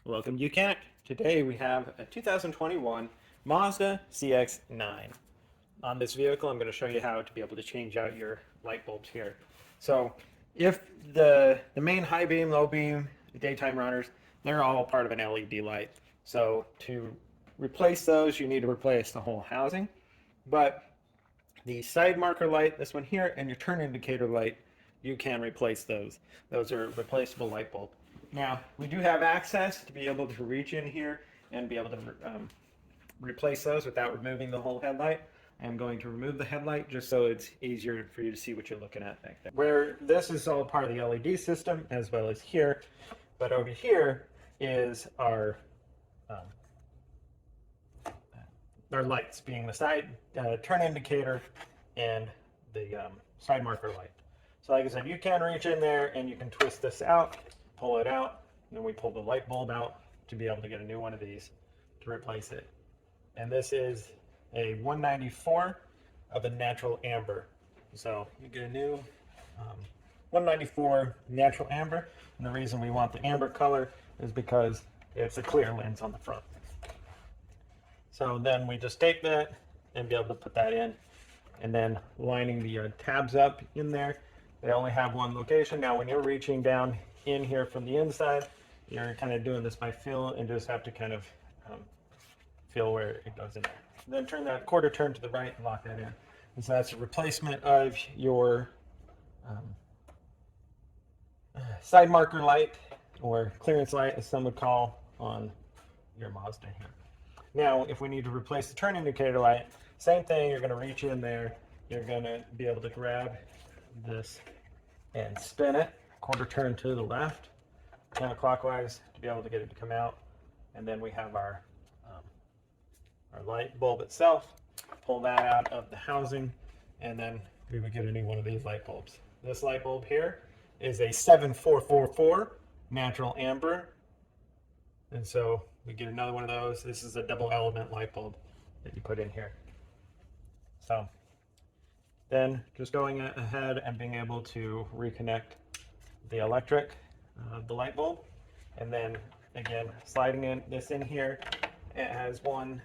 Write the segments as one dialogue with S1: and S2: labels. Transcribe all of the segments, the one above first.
S1: Welcome to Mechanic. Today we have a 2021 Mazda CX-9. On this vehicle, I'm going to show you how to be able to change out your light bulbs here. So if the main high beam, low beam, daytime runners, they're all part of an LED light. So to replace those, you need to replace the whole housing. But the side marker light, this one here, and your turn indicator light, you can replace those. Those are replaceable light bulbs. Now, we do have access to be able to reach in here and be able to replace those without removing the whole headlight. I'm going to remove the headlight just so it's easier for you to see what you're looking at back there. Where this is all part of the LED system as well as here, but over here is our lights, being the side turn indicator and the side marker light. So like I said, you can reach in there and you can twist this out, pull it out, and then we pull the light bulb out to be able to get a new one of these to replace it. And this is a 194 of a natural amber. So you get a new 194 natural amber, and the reason we want the amber color is because it's a clear lens on the front. So then we just take that and be able to put that in, and then lining the tabs up in there. They only have one location. Now when you're reaching down in here from the inside, you're kind of doing this by feel and just have to kind of feel where it goes in there. Then turn that quarter turn to the right and lock that in. And so that's a replacement of your side marker light, or clearance light as some would call on your Mazda here. Now if we need to replace the turn indicator light, same thing, you're going to reach in there, you're going to be able to grab this and spin it, quarter turn to the left, counterclockwise to be able to get it to come out. And then we have our light bulb itself. Pull that out of the housing, and then we would get a new one of these light bulbs. This light bulb here is a 7444 natural amber, and so we get another one of those. This is a double element light bulb that you put in here. So then just going ahead and being able to reconnect the electric, the light bulb, and then again sliding this in here. It has one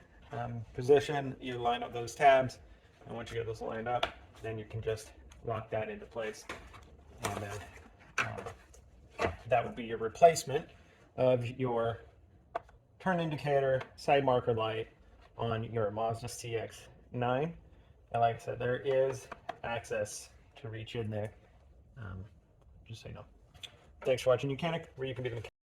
S1: position. You line up those tabs, and once you get those lined up, then you can just lock that into place, and then that would be your replacement of your turn indicator, side marker light on your Mazda CX-9. And like I said, there is access to reach in there, just so you know. Thanks for watching Mechanic, where you can be the mechanic.